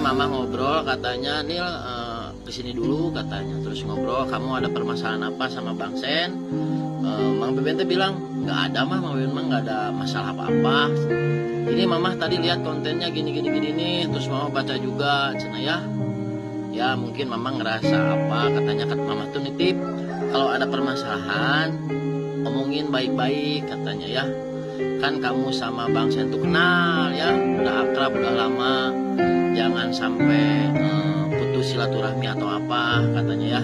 mama ngobrol katanya Nil kesini dulu katanya, terus ngobrol kamu ada permasalahan apa sama Bang Sen. Mang Beben teh bilang nggak ada mah, Mang Beben mah nggak ada masalah apa-apa. Ini mama tadi lihat kontennya gini nih, terus mama baca juga cina ya mungkin mama ngerasa apa, katanya kan mama tuh nitip kalau ada permasalahan omongin baik-baik katanya ya. Kan kamu sama Bang Sen tuh kenal ya, udah akrab, udah lama, jangan sampai putus silaturahmi atau apa katanya ya.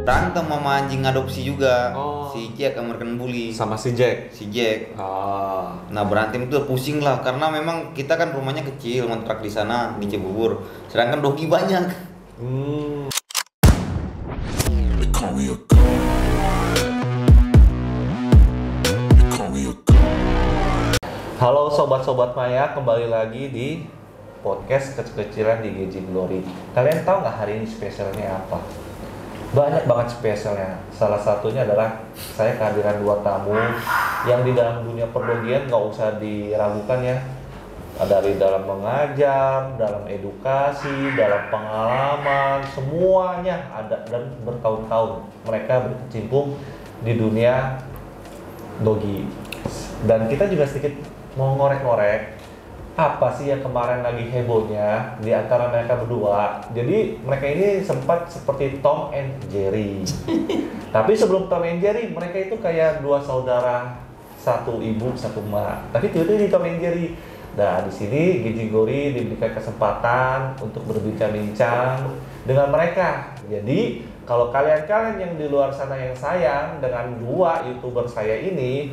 Berantem sama anjing adopsi juga. Oh. Si Jack American Bully Sama si Jack. Oh. Nah berantem itu pusing lah, karena memang kita kan rumahnya kecil, ngontrak di sana di Cibubur, sedangkan Dogi banyak. Halo sobat-sobat Maya, kembali lagi di podcast kecil-kecilan di Gejing Glory. Kalian tahu nggak hari ini spesialnya apa? Banyak banget spesialnya. Salah satunya adalah saya kehadiran dua tamu yang di dalam dunia perdogian nggak usah diragukan ya. Dari dalam mengajar, dalam edukasi, dalam pengalaman, semuanya ada, dan bertahun-tahun mereka berkecimpung di dunia dogi. Dan kita juga sedikit mau ngorek-ngorek apa sih yang kemarin lagi hebohnya di antara mereka berdua. Jadi mereka ini sempat seperti Tom and Jerry. Tapi sebelum Tom and Jerry, mereka itu kayak dua saudara, satu ibu, satu emak. Tapi tiba-tiba di Tom and Jerry. Nah, di sini Gejing Glory diberikan kesempatan untuk berbincang-bincang dengan mereka. Jadi, kalau kalian-kalian yang di luar sana yang sayang dengan dua YouTuber saya ini,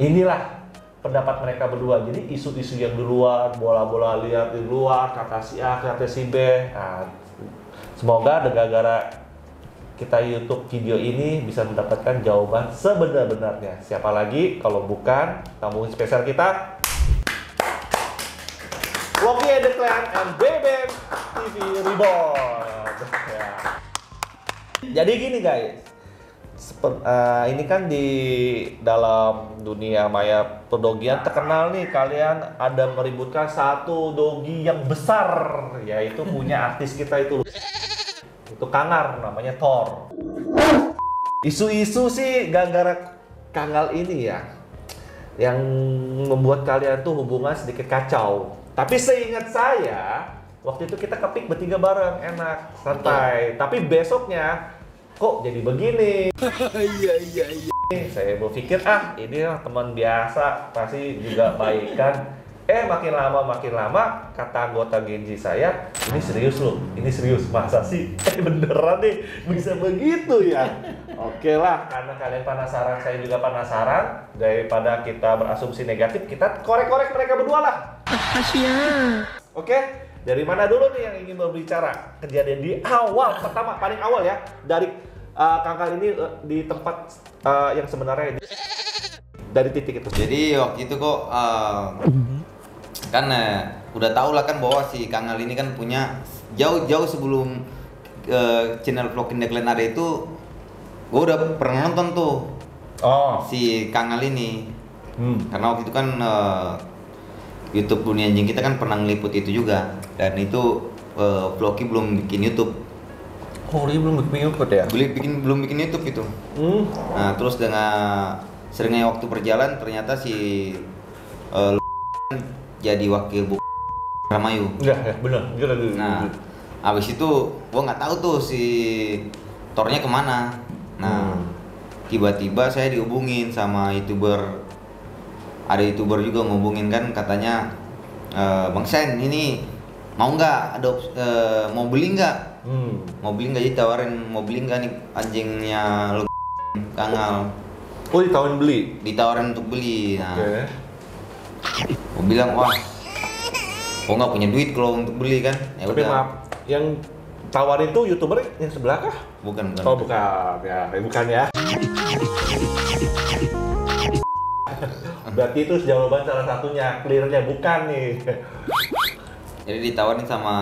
inilah pendapat mereka berdua. Jadi isu-isu yang di luar, bola-bola liar di luar, kata si A, kata si B. Nah, semoga gara-gara kita YouTube video ini bisa mendapatkan jawaban sebenar-benarnya. Siapa lagi kalau bukan tamu spesial kita, Loki The Clan and Beben TV Reborn. Ya. Jadi gini guys, ini kan di dalam dunia maya perdogian terkenal nih, kalian ada meributkan satu dogi yang besar, yaitu punya artis kita itu Kangar, namanya Thor. Isu-isu sih gara-gara Kangal ini ya, yang membuat kalian tuh hubungan sedikit kacau. Tapi seingat saya, waktu itu kita kepik bertiga bareng, enak, santai. Tapi besoknya kok jadi begini? Iya. Saya berpikir ini lah teman biasa, pasti juga baikan. Makin lama kata anggota Genji saya, ini serius loh, ini serius, masa sih? Beneran nih bisa begitu ya? Oke lah, karena kalian penasaran, saya juga penasaran. Daripada kita berasumsi negatif, kita korek-korek mereka berdua lah. Oke, dari mana dulu nih yang ingin berbicara? Kejadian di awal, pertama, paling awal ya, dari Kangkal ini di tempat yang sebenarnya dari titik itu. Jadi waktu itu kok kan udah tau lah kan bahwa si Kangal ini kan punya jauh sebelum channel Vlogin The Clan ada itu, gue udah pernah nonton tuh si Kangal ini. Karena waktu itu kan YouTube Dunia Anjing kita kan pernah ngeliput itu juga, dan itu Vlogi belum bikin YouTube. Oh, dia belum bikin YouTube ya? Belum bikin YouTube itu. Nah, terus dengan seringnya waktu berjalan ternyata si jadi wakil Bu Ramayu. Iya, benar. Dia lagi. Nah, abis itu gua nggak tahu tuh si Tornya kemana. Nah, tiba-tiba saya dihubungin sama YouTuber. Ada YouTuber juga ngubungin kan, katanya Bang Sen ini mau nggak mau beli nggak? Mau beli nggak? Jadi tawarin mau beli nggak nih anjingnya lo Kangal. Oh, ditawarin beli? Ditawarin untuk beli. Nah, gue bilang wah, gue nggak punya duit kalau untuk beli kan. Ya tapi udah. maaf, yang tawarin tuh YouTuber yang sebelah kah? Bukan. Oh bukan ya. Berarti itu jawaban salah satunya, clearnya bukan nih. Jadi ditawarin sama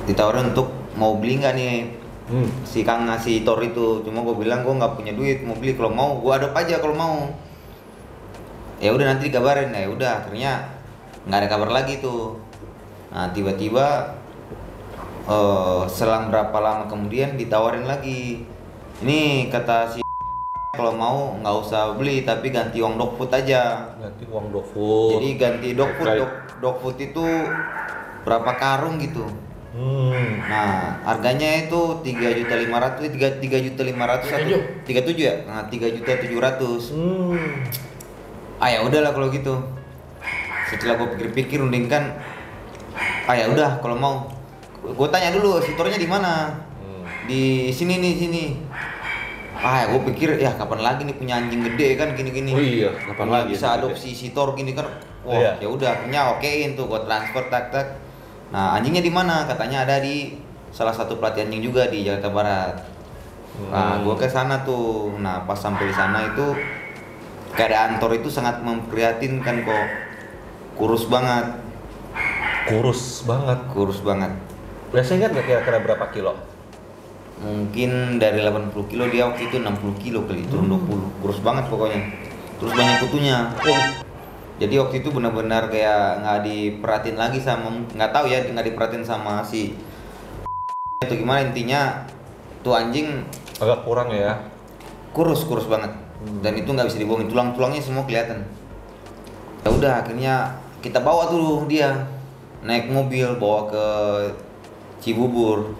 ditawarin untuk mau beli nggak nih si Kang ngasih Thor itu. Cuma gue bilang gue nggak punya duit mau beli, kalau mau gue adop aja kalau mau. Ya udah nanti dikabarin. Ya udah akhirnya nggak ada kabar lagi tuh. Nah tiba-tiba selang berapa lama kemudian ditawarin lagi. Ini kata si kalau mau nggak usah beli tapi ganti uang dogfood aja. Ganti uang dogfood. Jadi ganti dogfood itu berapa karung gitu. Nah harganya itu 3.500.000, 3.500.000 37 ya. Nah 3.700.000. Ya udahlah kalau gitu. Setelah gue pikir-pikir unding kan. Ya udah kalau mau. Gue tanya dulu sitornya di mana. Di sini nih sini. Gue pikir ya kapan lagi nih punya anjing gede kan gini-gini. Oh iya, kapan lagi bisa adopsi sitor gini kan. Wah, iya. Ya udah akhirnya okein tuh gua transfer tak. Nah, anjingnya di mana? Katanya ada di salah satu pelatih anjing juga di Jakarta Barat. Nah, gua ke sana tuh. Nah, pas sampai di sana itu keadaan Thor itu sangat memprihatinkan kok. Kurus banget. Kurus banget. Biasanya kan kira-kira berapa kilo? Mungkin dari 80 kilo dia waktu itu 60 kilo kali, turun 20. Kurus banget pokoknya. Terus banyak kutunya. Jadi waktu itu benar-benar kayak nggak diperhatiin lagi sama, nggak tahu ya, nggak diperhatiin sama si itu gimana, intinya tuh anjing agak kurang ya. Kurus banget. Dan itu nggak bisa dibohongin, tulang-tulangnya semua kelihatan. Ya udah akhirnya kita bawa tuh dia naik mobil bawa ke Cibubur.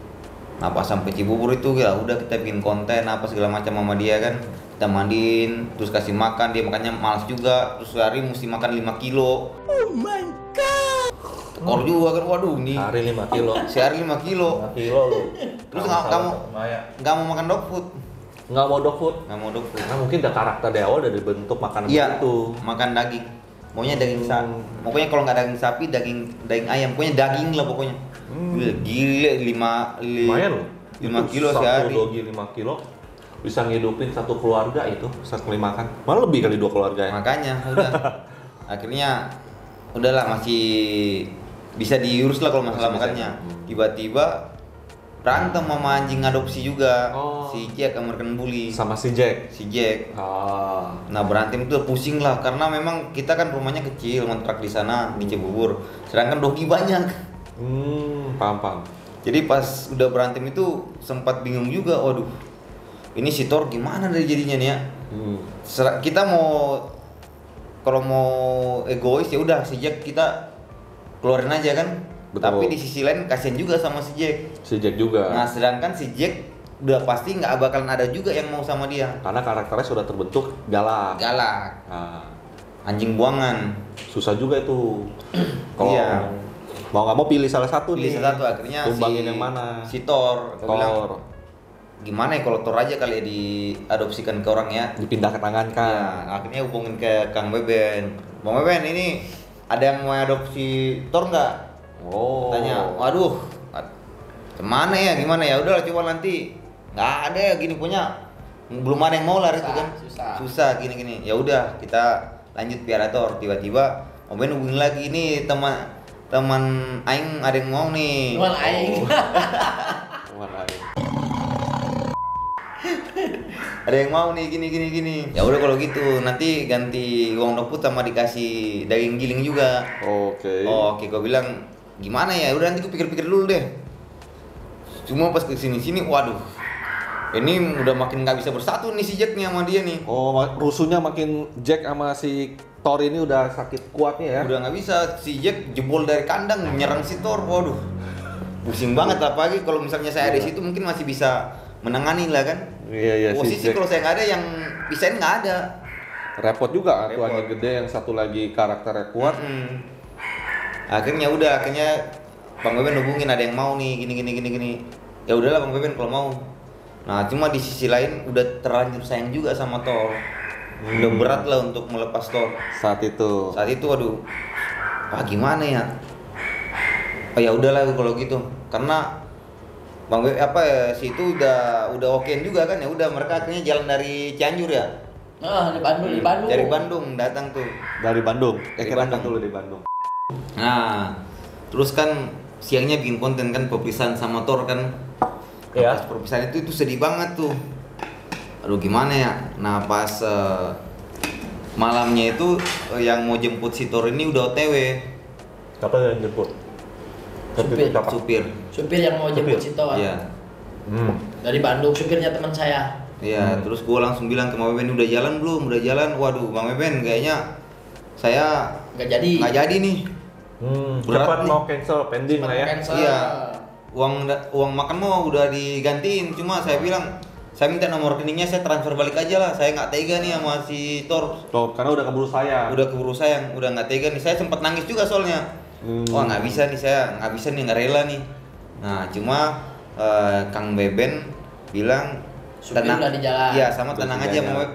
Nah pas sampai Cibubur itu ya udah kita bikin konten apa segala macam sama dia kan, kita mandiin terus kasih makan, dia makannya malas juga, terus sehari mesti makan 5 kilo. Oh my god, tekor juga kan, waduh nih Sehari 5 kilo. sehari 5 kilo 5 kilo lu. Terus nggak mau makan dog food. Nggak mau dog food. Nah Mungkin udah karakter dari awal dari bentuk makanan iya, itu. makan daging, maunya daging sapi, pokoknya kalau nggak daging sapi daging ayam, pokoknya daging lah pokoknya. Gila 5 Lumayan loh. 5 kilo sehari. Satu dogi 5 kilo bisa ngidupin satu keluarga itu sekali makan. Malah lebih kali 2 keluarga ya. Makanya udah akhirnya udahlah masih bisa diurus lah kalau masalah makannya. Tiba-tiba berantem sama anjing adopsi juga. Si Jack American Bully Sama si Jack. Nah berantem itu pusing lah karena memang kita kan rumahnya kecil, ngontrak di sana di Cibubur. Sedangkan dogi banyak. Paham. Jadi pas udah berantem itu sempat bingung juga, waduh ini si Thor gimana dari jadinya nih ya. Kita kalau mau egois ya udah si Jack kita keluarin aja kan. Betul. Tapi di sisi lain kasihan juga sama si Jack juga. Nah sedangkan si Jack udah pasti nggak bakalan ada juga yang mau sama dia Karena karakternya sudah terbentuk galak. Anjing buangan. Susah juga itu. Kalau Iya. mau nggak mau pilih salah satu nih. Akhirnya tumbangin yang mana? Si Thor. Aku bilang, gimana ya kalau Thor aja kali ya diadopsikan ke orang ya, Dipindah ke tangan kan. ya akhirnya hubungin ke Kang Beben. Bang Beben, ini ada yang mau adopsi Thor nggak? Tanya, waduh gimana ya, udah coba nanti, nggak ada ya gini punya, belum ada yang mau lah itu kan, susah gini ya udah kita lanjut piara Thor. Tiba-tiba Bang Beben hubungin lagi, ini teman aing ada yang mau nih. Teman aing. Ada yang mau nih gini. Ya udah kalau gitu nanti ganti uang dog food sama dikasih daging giling juga. Oke, gue bilang gimana ya? Udah nanti gue pikir-pikir dulu deh. Cuma pas kesini waduh. Ini udah makin nggak bisa bersatu nih si Jacknya sama dia nih. Rusuhnya makin Jack sama si Thor ini udah sakit kuatnya ya. Udah nggak bisa, si Jack jebol dari kandang nyerang si Thor. Waduh. Pusing banget, apalagi kalau misalnya saya ada di situ mungkin masih bisa menangani lah kan. Iya Posisi kalau saya nggak ada yang pisahin nggak ada. Repot juga tuh anjing gede yang satu lagi karakternya kuat. Akhirnya Bang Beben hubungin ada yang mau nih gini. Ya udahlah Bang Beben kalau mau. Nah cuma di sisi lain udah terlanjur sayang juga sama Thor. Udah berat lah untuk melepas Thor. Saat itu waduh. Gimana ya? Ya udahlah kalau gitu. Karena Bang Beben si itu udah okein juga kan, ya udah mereka akhirnya jalan dari Cianjur ya. Di Bandung. Dari Bandung datang tuh. Dari Bandung. Dari Kira Bandung. dulu di Bandung. Nah, terus kan siangnya bikin konten kan perpisahan sama Thor kan. Iya. Pas perpisahan itu sedih banget tuh. Aduh gimana ya. Nah pas malamnya itu yang mau jemput si Thor ini udah OTW. Siapa yang jemput? Supir. Siapa? Supir. Yang mau jemput si Thor. Iya. Dari Bandung, supirnya teman saya. Iya, terus gue langsung bilang ke Bang Beben, udah jalan belum? Udah jalan. Waduh, Bang Beben kayaknya saya Nggak jadi nih. Berat Cepat nih. mau cancel, pending lah ya. Cancel. Iya. Uang makan mau udah digantiin, cuma saya bilang saya minta nomor rekeningnya, saya transfer balik aja lah. Saya nggak tega nih sama si Thor. Tuh, karena udah keburu saya. Udah keburu sayang, udah nggak tega nih. Saya sempat nangis juga soalnya. Wah nggak bisa nih, saya nggak bisa nih, nggak rela nih. Nah cuma Kang Beben bilang Supir udah di jalan. Iya sama Udah tenang di aja jalan.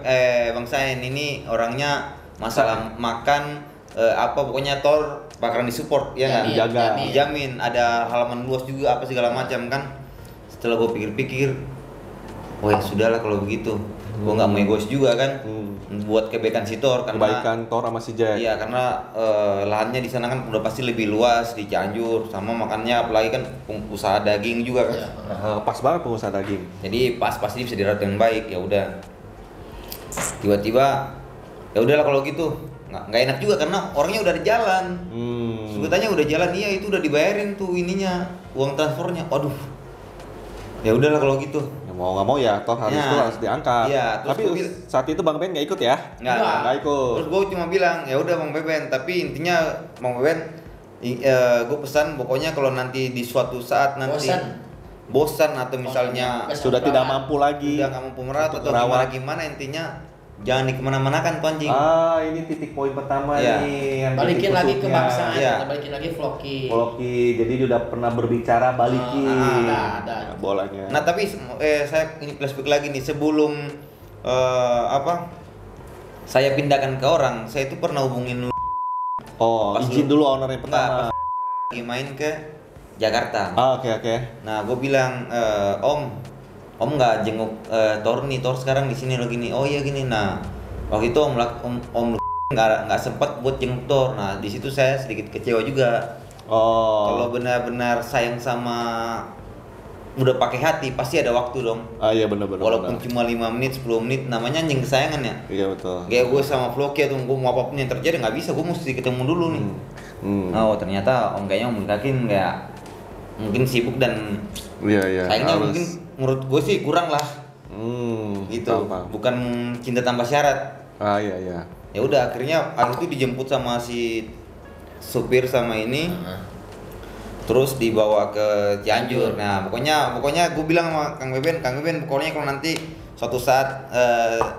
Bang Sain ini orangnya masalah makan apa pokoknya Thor bakalan disupport ya nggak? Dijaga. Dijamin, ada halaman luas juga apa segala macam kan. Setelah gue pikir-pikir, oh ya sudahlah kalau begitu. Gue nggak mau egois juga kan, buat kebaikan si Thor karena Kebaikan Thor sama si Jack. iya karena lahannya di sana kan udah pasti lebih luas di Cianjur, sama makannya apalagi kan usaha daging juga kan. Iya. Pas banget pengusaha daging. Jadi pasti bisa dirawat yang baik. Ya udah. Tiba-tiba ya udahlah kalau gitu. Nggak enak juga karena orangnya udah di jalan. Sebetulnya udah jalan, iya itu udah dibayarin tuh ininya, uang transfernya. Waduh. Ya udahlah kalau gitu. Ya, mau nggak mau ya, Thor harus Ya. itu harus diangkat. Iya, terus Tapi gua saat itu Bang Ben nggak ikut ya? Nggak ikut. Terus gue cuma bilang, ya udah Bang Beben, tapi intinya Bang Beben gue pesan pokoknya kalau nanti di suatu saat nanti bosan atau misalnya Sudah tidak mampu lagi. udah nggak mampu merawat untuk atau merawat. gimana intinya jangan dikemana-mana kan tuh anjing. Ini titik poin pertama Iya. nih yang Balikin titik lagi ke kusutnya. bangsa, Iya. kita balikin lagi vlogging. Vlogi, jadi dia udah pernah berbicara balikin. Ada. Bolanya. Nah tapi saya ini flashback lagi nih sebelum saya pindahkan ke orang, saya itu pernah hubungin lu pas izin dulu owner yang pertama. lagi main ke Jakarta. Oke. Nah gue bilang Om nggak jenguk Thor nih, Thor sekarang di sini lo gini. Oh iya gini. Nah waktu itu Om nggak sempat buat jenguk Thor. Nah di situ saya sedikit kecewa juga. Kalau benar-benar sayang sama udah pakai hati pasti ada waktu dong. Iya benar. Walaupun cuma 5 menit 10 menit namanya anjing kesayangan ya. Iya betul. Kayak gue sama Vlogi atau gue mau apapun yang terjadi nggak bisa, gue mesti ketemu dulu nih. Oh ternyata kayaknya Om Kakin nggak, mungkin sibuk dan Iya. sayangnya harus. mungkin menurut gue sih kurang lah. Gitu. Paham. Bukan cinta tanpa syarat. Iya. Ya udah akhirnya aku itu dijemput sama si supir sama ini. Terus dibawa ke Cianjur. Nah, pokoknya gue bilang sama Kang Beben, pokoknya kalau nanti suatu saat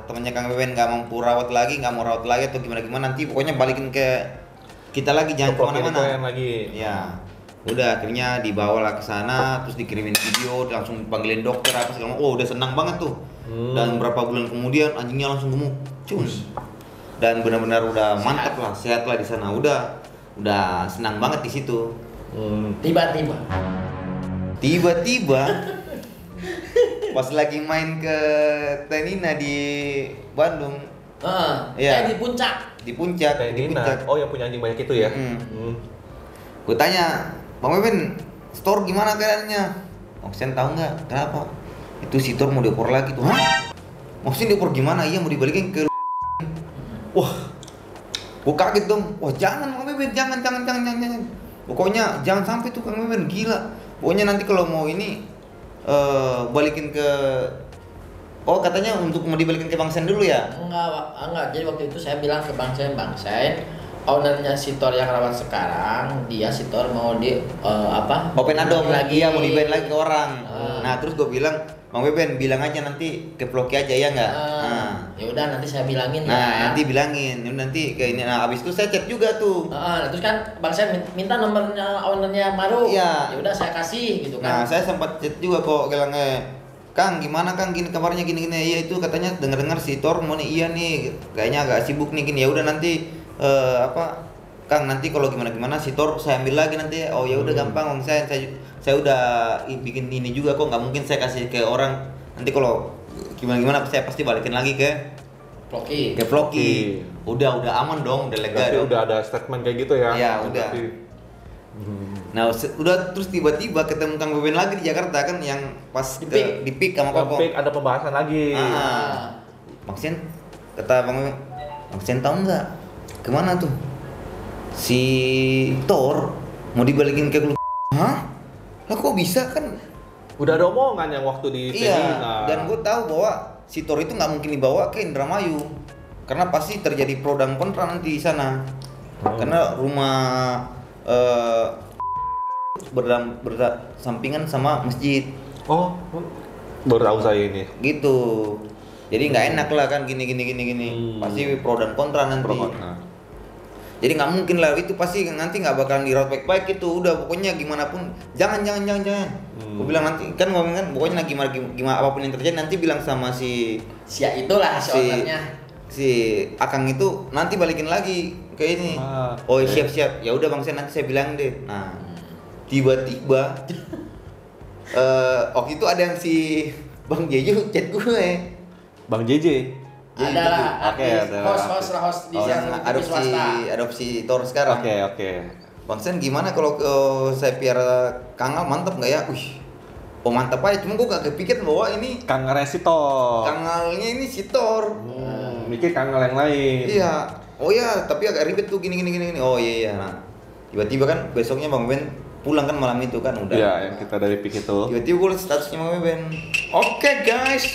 temannya Kang Beben nggak mampu rawat lagi, nggak mau rawat lagi atau gimana nanti pokoknya balikin ke kita lagi, jangan kemana-mana. Lagi. Ya, udah akhirnya dibawalah ke sana, terus dikirimin video, langsung panggilin dokter apa segala macam. Oh, udah senang banget tuh. Dan beberapa bulan kemudian anjingnya langsung gemuk, cus. Dan benar-benar udah mantap lah, sehat lah di sana. Udah senang banget di situ. Tiba-tiba pas lagi main ke Tenina di Bandung. Iya. Di puncak. Di puncak. Oh yang punya anjing banyak itu ya? Gue tanya, Bang Beben, Thor gimana keadaannya? Oksen tahu nggak? Kenapa? Itu si Thor mau diopor lagi tuh. Hah? Maksudnya diopor gimana? Iya mau dibalikin ke. Wah, gue kaget dong. Wah jangan Bang Beben, jangan. Pokoknya jangan sampai tuh Kang Beben, gila. Pokoknya nanti kalau mau ini balikin ke. Oh katanya untuk mau dibalikin ke Bang Sen dulu ya? Enggak. Jadi waktu itu saya bilang ke Bang Sen, ownernya si Thor yang rawat sekarang, si Thor mau Open adom lagi, ya mau dibayarin lagi ke orang. Nah terus gue bilang, Bang Beben bilang aja nanti ke Vlogi aja ya nggak? Ya udah nanti saya bilangin ya. Nah nanti bilangin, nanti kayak ini. Nah abis itu saya chat juga tuh. Terus kan Bang Sen minta nomornya ownernya Maru. Iya. Ya udah saya kasih gitu Nah kan. saya sempat chat juga kok, bilangnya Kang gimana Kang, gini kabarnya gini. Iya itu katanya dengar si Thor mau nih, iya nih kayaknya agak sibuk nih gini. Ya udah nanti Kang nanti kalau gimana si Thor saya ambil lagi nanti. Oh ya udah gampang Bang, saya udah bikin ini juga kok, nggak mungkin saya kasih ke orang. Nanti kalau gimana saya pasti balikin lagi ke Ploki. Ke Floki. Udah aman dong, udah lega Berarti dong. udah ada statement kayak gitu ya? Iya, udah. Nah, udah terus tiba-tiba ketemu Kang Beben lagi di Jakarta kan yang pas di PIK sama Koko. Pik ada pembahasan lagi. Bang Sen, kata Bang Beben, Bang Sen tahu nggak kemana tuh si Thor mau dibalikin ke klub? Hah? Lah kok bisa kan? Udah ada omongan yang waktu di Iya, seminar. dan gue tahu bahwa si Thor itu nggak mungkin dibawa ke Indramayu karena pasti terjadi pro dan kontra nanti di sana. Karena rumah bersampingan sama masjid. Oh, baru tahu saya ini. Gitu. Jadi nggak enak lah kan gini. Pasti pro dan kontra nanti. Jadi nggak mungkin lah itu pasti nanti nggak bakalan dirawat baik-baik itu. Udah pokoknya gimana pun jangan. Gue bilang nanti kan ngomong kan pokoknya gimana apapun yang terjadi nanti bilang sama si itulah si ownernya. Si Akang itu nanti balikin lagi ke ini. Oh siap. Ya udah Bang Sen nanti saya bilang deh. Nah tiba-tiba waktu itu ada yang si Bang Jeju chat gue. Bang JJ. Ada lah, Oke, host di siaran TV swasta. Adopsi Thor sekarang. Oke. Bang Sen gimana kalau saya piara Kangal mantap nggak ya? Oh mantap aja, cuma gue gak kepikir bahwa ini Kang Resito. Kangalnya ini si Thor. Mikir Kangal yang lain. Iya. Oh ya, tapi agak ribet tuh gini. Oh iya. Nah, tiba-tiba kan besoknya Bang Ben pulang kan malam itu kan udah. Iya, yang kita dari PIK itu. Tiba-tiba gue liat statusnya Bang Ben. Oke guys.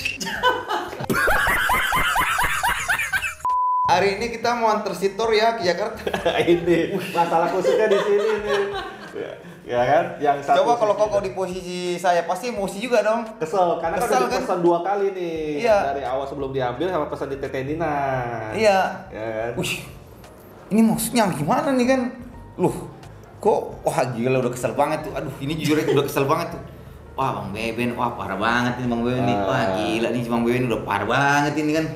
Hari ini kita mau antar si Thor ya ke Jakarta. Ini masalah khususnya di sini nih. Ya kan? Yang satu Coba kalau Koko di posisi saya pasti emosi juga dong. kesel karena Kesel, kan udah kan? pesan 2 kali nih. Iya. Dari awal sebelum diambil sama pesan di Tete Dina. Iya. Ya kan? Wih, ini maksudnya gimana nih kan? Loh, kok wah gila udah kesel banget tuh. Aduh, ini jujur aja udah kesel banget tuh. Wah, Bang Beben, wah parah banget nih Bang Beben nih. Wah, gila nih si Bang Beben udah parah banget ini kan.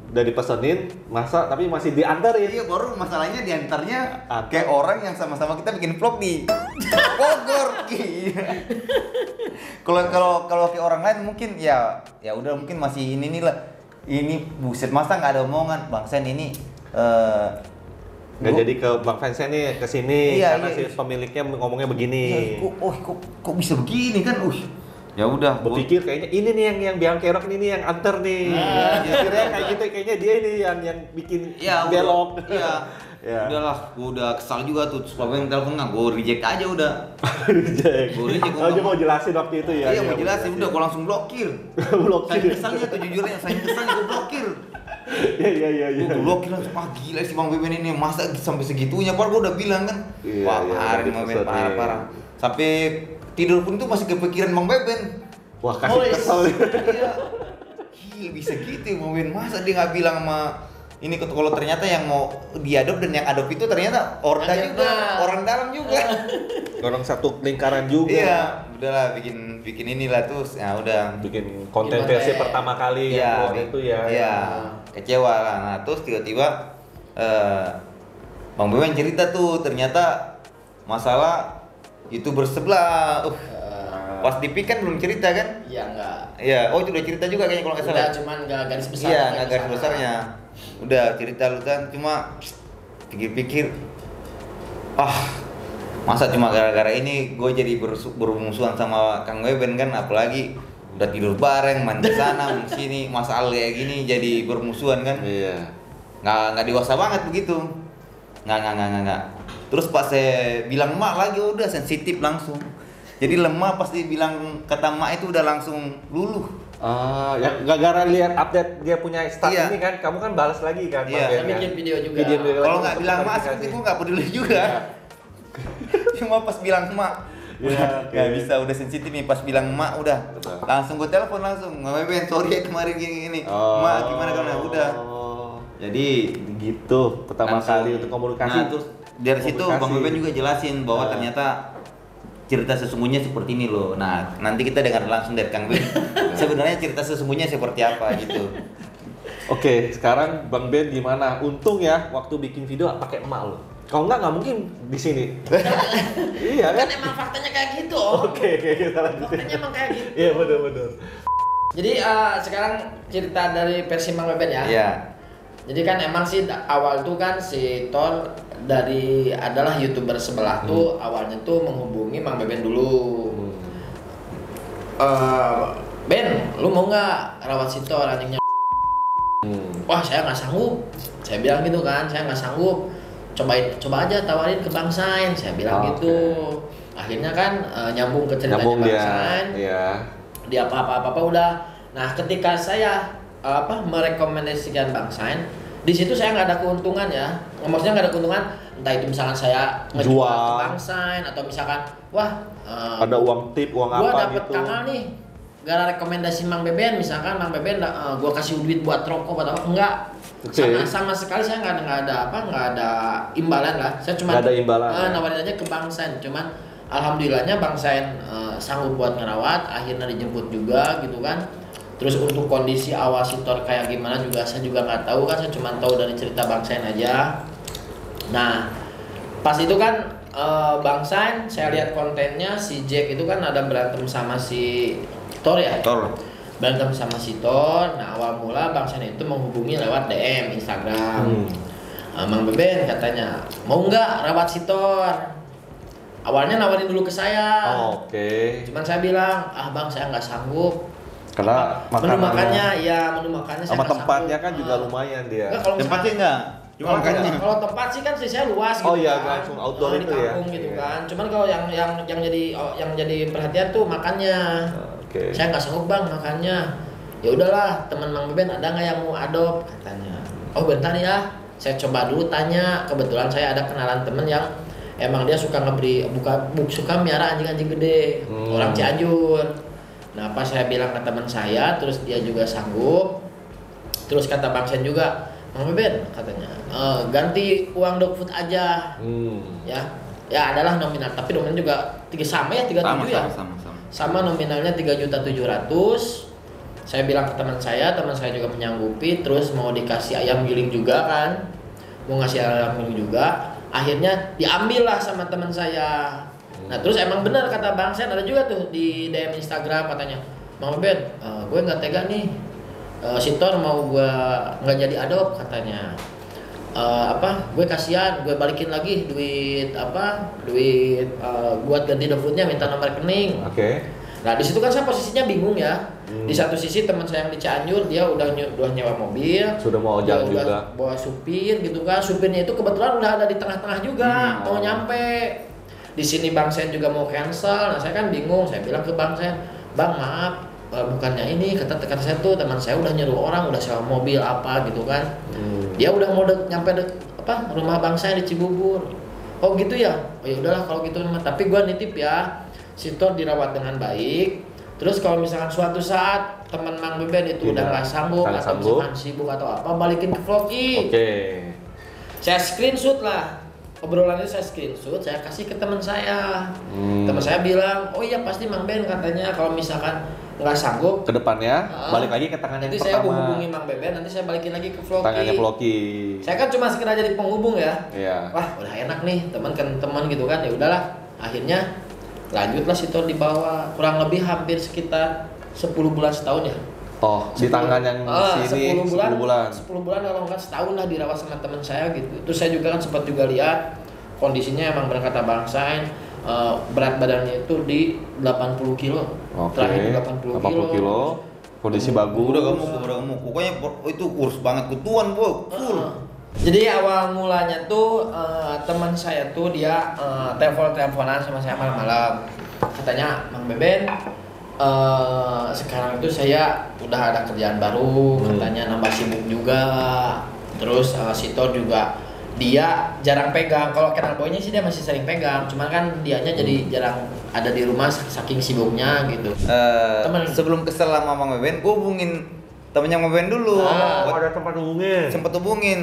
Udah dipesenin, masa tapi masih diantarin. Iya, baru masalahnya diantarnya kayak orang yang sama-sama kita bikin vlog di Bogor. Gila. Kalau kayak orang lain mungkin ya udah mungkin masih ini lah. Ini buset masa nggak ada omongan Bang Sen ini Nggak jadi ke Bang Vincent nih ke sini karena si pemiliknya ngomongnya begini. Kok bisa begini kan? Ya udah, berpikir kayaknya ini nih yang biang kerok ini yang anter nih. Kira kayak gitu kayaknya dia ini yang bikin belok. Iya. Udahlah, gua udah kesal juga tuh. Terus Bapak yang telepon nggak, gua reject aja udah. Gua reject. Dia mau jelasin waktu itu ya. Iya, mau jelasin udah gua langsung blokir. Saya kesalnya tuh jujurnya, gua blokir. Iya. Gua blokir langsung, gila si Bang Beben ini masa sampai segitunya. Padahal gua udah bilang kan. Wah, parah. Sampai tidur pun itu masih kepikiran Bang Beben. Wah, kasih kesel. Iya. Gila bisa gitu Bang Beben. Masa dia nggak bilang sama ini kalau ternyata yang mau diadop dan yang adop itu ternyata Orda juga, orang dalam juga. Orang satu lingkaran juga. Iya, udahlah bikin inilah terus. Ya udah bikin konten versi pertama kali ya, itu ya. Iya. Kecewa lah. Nah, terus tiba-tiba Bang Beben cerita tuh ternyata masalah YouTuber sebelah. Pas di PIK kan belum cerita kan? Iya, enggak. Iya, itu udah cerita juga kayaknya kalau nggak salah. Udah, cuman enggak garis besar. Iya, nggak garis besarnya. Udah cerita lu kan, cuma pikir-pikir, masa cuma gara-gara ini gue jadi bermusuhan sama Kang Beben kan? Apalagi udah tidur bareng, main ke sana, main sini, masalah kayak gini jadi bermusuhan kan? Iya. Nggak dewasa banget begitu. Nggak. Terus pas saya bilang mak lagi udah sensitif langsung. Jadi lemah pas dibilang kata mak itu udah langsung luluh. Ya gara-gara lihat update dia punya start Iya. ini kan, kamu kan balas lagi kan? Iya. Saya bikin video juga. Kalau nggak bilang mak, seperti gue nggak peduli juga. Cuma pas bilang mak, nggak bisa udah sensitif nih. Pas bilang mak udah, langsung gue telepon langsung. Mak Beben, sorry ya kemarin gini. Mak gimana kalau udah. Jadi gitu pertama kali untuk komunikasi. Nah, terus dari situ Bang Beben juga jelasin bahwa ternyata cerita sesungguhnya seperti ini loh. Nah, nanti kita dengar langsung dari Kang Ben. Sebenarnya cerita sesungguhnya seperti apa gitu. Oke, sekarang Bang Ben gimana? Untung ya waktu bikin video pakai emak lo. Kalau nggak mungkin di sini. Iya kan? Kan emang faktanya kayak gitu. Oke, kita lanjutin. Faktanya emang kayak gitu. Iya benar. Jadi sekarang cerita dari versi Mang Beben ya. Iya. Jadi kan emang sih awal tuh kan si Thor adalah YouTuber sebelah tuh awalnya tuh menghubungi Mang Beben dulu. Ben, lu mau nggak rawat si Thor anjingnya? Wah, saya nggak sanggup. Saya bilang gitu kan, saya nggak sanggup. Coba aja tawarin ke Bang Sain, saya bilang gitu. Akhirnya kan nyambung ke ceritanya Bang Sain. Iya. Dia apa udah. Nah, ketika saya merekomendasikan Bang Sain, di situ saya nggak ada keuntungan ya. Maksudnya nggak ada keuntungan, entah itu misalkan saya ngejual ke Bang Sain atau misalkan ada uang tip, uang apa gitu. Gua dapet kanal nih, gara rekomendasi Mang Beben, misalkan Mang Beben gua kasih duit buat rokok atau apa, enggak. Sama sekali saya nggak ada imbalan lah. Saya cuma nawarin aja ke Bang Sain. Cuman alhamdulillahnya Bang Sain sanggup buat ngerawat, akhirnya dijemput juga gitu kan. Terus untuk kondisi awal si Thor kayak gimana juga saya juga nggak tahu kan, saya cuma tahu dari cerita Bang Sain aja. Nah, pas itu kan Bang Sain, saya lihat kontennya si Jack itu kan ada berantem sama si Thor ya. Berantem sama si Thor. Nah, awal mula Bang Sain itu menghubungi lewat DM Instagram. Mang Beben katanya, mau nggak rawat si Thor? Awalnya nawarin dulu ke saya. Cuman saya bilang, Bang saya nggak sanggup. Karena menu makannya sama tempatnya kan juga lumayan dia. Tempatnya enggak. Cuma makannya. Kalau tempat sih kan saya luas gitu. Iya, kan. langsung outdoor di itu ya. kampung gitu kan. Cuman kalau yang jadi perhatian tuh makannya. Saya nggak sanggup Bang makannya. Ya udahlah, teman Mang Beben ada nggak yang mau adopt katanya. Oh bentar ya, saya coba dulu tanya. Kebetulan saya ada kenalan temen yang emang dia suka suka miara anjing-anjing gede, orang Cianjur. Nah pas saya bilang ke teman saya, terus dia juga sanggup. Terus kata Bang Sain juga, Mang Beben katanya, ganti uang dog food aja. Ya adalah nominal, tapi nominal juga sama 37 ya. Sama nominalnya 3.700.000. Saya bilang ke teman saya juga menyanggupi. Terus mau dikasih ayam giling juga kan, mau ngasih ayam giling juga. Akhirnya diambil lah sama teman saya. Nah terus emang benar kata Bang Sain, ada juga tuh di DM Instagram katanya, Mang Beben, gue nggak tega nih, si Thor mau gue nggak jadi adopt katanya. Gue kasihan, gue balikin lagi duit buat ganti foodnya, minta nomor rekening. Nah di situ kan saya posisinya bingung ya. Di satu sisi teman saya yang di Cianjur, dia udah nyewa mobil, sudah mau jalan juga, bawa supir gitu kan. Supirnya itu kebetulan udah ada di tengah-tengah juga, mau nyampe. Di sini Bang Sain juga mau cancel. Nah saya kan bingung, saya bilang ke Bang Sain, Bang maaf, bukannya ini, kata saya tuh teman saya udah nyuruh orang, udah sewa mobil apa gitu kan. Dia udah mau nyampe rumah Bang Sain di Cibubur. Oh gitu ya. Oh ya udahlah kalau gitu, tapi gua nitip ya, si Thor dirawat dengan baik. Terus kalau misalkan suatu saat teman Mang Beben itu udah nggak sanggup atau misalkan sibuk atau apa, balikin ke Vlogi. Saya screenshot lah. Obrolan itu saya screenshot, saya kasih ke teman saya. Teman saya bilang, oh iya pasti Mang Ben katanya kalau misalkan nggak sanggup kedepannya balik lagi ke tangan yang nanti pertama. Saya hubungi Mang Beben, nanti saya balikin lagi ke Vlogi. Tangannya Vlogi. Saya kan cuma sekedar jadi penghubung ya. Wah udah enak nih teman gitu kan. Ya udahlah, akhirnya lanjutlah si Thor dibawa, kurang lebih hampir sekitar 10 bulan setahun ya. Di tangan yang sini 10 bulan. 10 bulan kalau nggak setahun lah dirawat sama teman saya gitu. Terus saya juga kan sempat juga lihat kondisinya emang benar kata Bang Sain, berat badannya itu di 80 kilo. Terakhir 80 kilo. Kondisi bagus. Udah gemuk. Pokoknya itu kurus banget, kutuan full. Jadi awal mulanya tuh teman saya tuh dia teleponan sama saya malam-malam. Katanya Mang Beben, sekarang itu saya udah ada kerjaan baru, katanya nambah sibuk juga. Terus si Thor juga dia jarang pegang. Kalau kenal boynya sih dia masih sering pegang, cuman kan dianya jadi jarang ada di rumah saking sibuknya gitu. Sebelum kesel sama Mang Beben, gue hubungin temennya Mang Beben dulu. Ada tempat hubungin. Sempat hubungin.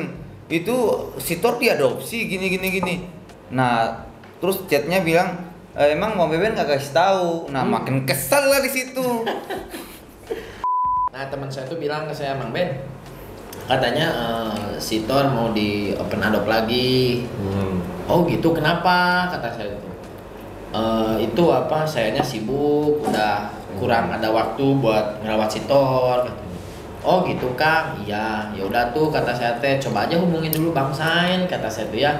Itu si Thor diadopsi gini. Nah, terus chatnya bilang, emang Mang Beben gak kasih tahu. Nah, makin kesel lah di situ. Nah, teman saya tuh bilang ke saya, Mang Ben, katanya si Thor mau di open adopt lagi. Oh gitu, kenapa? Kata saya itu. Itu sayanya sibuk, udah kurang ada waktu buat ngerawat sitor. Oh gitu Kang, iya, ya udah tuh kata saya teh, coba aja hubungin dulu Bang Sain, kata saya tuh ya.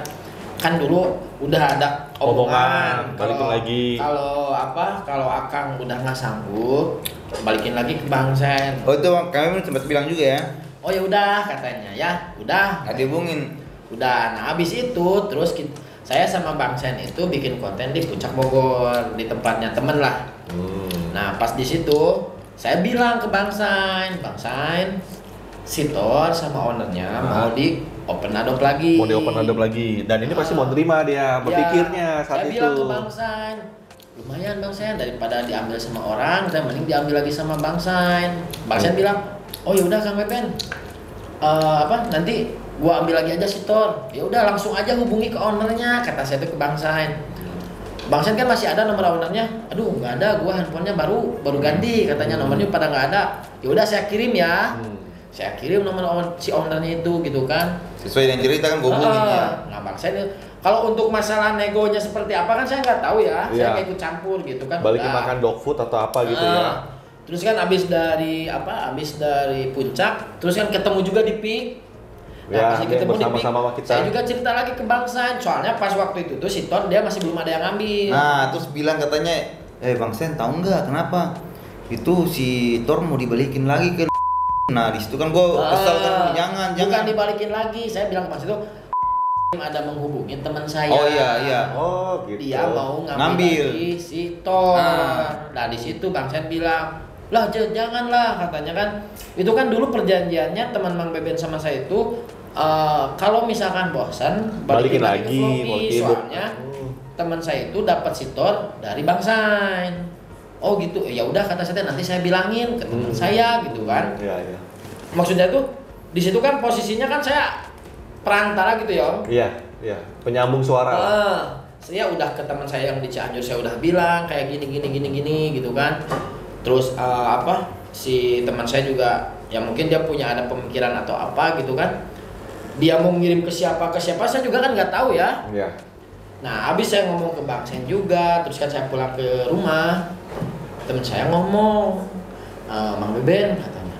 Kan dulu udah ada omongan balikin lagi. Kalau Akang udah nggak sanggup, balikin lagi ke Bang Sain. Oh itu kami sempat bilang juga ya. Oh ya udah katanya ya, udah. Nggak dihubungin. Udah, nah habis itu terus saya sama Bang Sain itu bikin konten di Puncak Bogor, di tempatnya temen lah. Nah pas di situ saya bilang ke Bang Sain, Sitor sama ownernya mau di open adopt lagi. Mau di open adopt lagi, dan ini pasti mau terima dia berpikirnya saat saya itu. Saya bilang ke Bang Sain, lumayan Bang Sain, daripada diambil sama orang, saya mending diambil lagi sama Bang Sain. Bang Sain bilang, oh yaudah Kang Beben, nanti gua ambil lagi aja Sitor. Ya udah langsung aja hubungi ke ownernya, kata saya itu ke Bang Sain. Bang Sain kan masih ada nomor ownernya. Aduh nggak ada, gua handphonenya baru ganti, katanya nomornya pada nggak ada. Ya udah saya kirim ya. Saya kirim nomor si ownernya itu gitu kan. Sesuai dengan cerita kan gue hubungin ya. Nah Bang Sain, kalau untuk masalah negonya seperti apa kan saya nggak tahu ya. Saya nggak ikut campur gitu kan. Balikin makan dog food atau apa gitu ya. Terus kan abis dari Puncak, terus kan ketemu juga di PIK. Nah, pas ketemu di PIK, kita. saya juga cerita lagi ke Bang Sain. Soalnya pas waktu itu tuh Sitor dia masih belum ada yang ngambil. Nah terus bilang katanya, Bang Sain tahu nggak kenapa? Itu si Tor mau dibalikin lagi ke. Nah di situ kan gue kesel kan, jangan. Bukan dibalikin lagi, saya bilang ke Mas itu ada menghubungi teman saya. Oh iya. Oh gitu. Dia mau ngambil lagi si Tor. Nah di situ Bang Sain bilang, lah janganlah katanya kan. Itu kan dulu perjanjiannya teman Mang Beben sama saya itu kalau misalkan bosan balikin lagi ke Floppy. Soalnya teman saya itu dapat si Tor dari Bang Sain. Oh gitu, ya udah kata saya nanti saya bilangin ke teman saya gitu kan. Iya. Maksudnya tuh di situ kan posisinya kan saya perantara gitu ya. Iya. Penyambung suara. Saya udah ke teman saya yang di Cianjur, saya udah bilang kayak gini gitu kan. Terus si teman saya juga ya mungkin dia punya ada pemikiran atau apa gitu kan. Dia mau ngirim ke siapa saya juga kan nggak tahu ya. Iya. Nah habis saya ngomong ke Bang Sain juga, terus kan saya pulang ke rumah. Temen saya ngomong, Mang Beben katanya,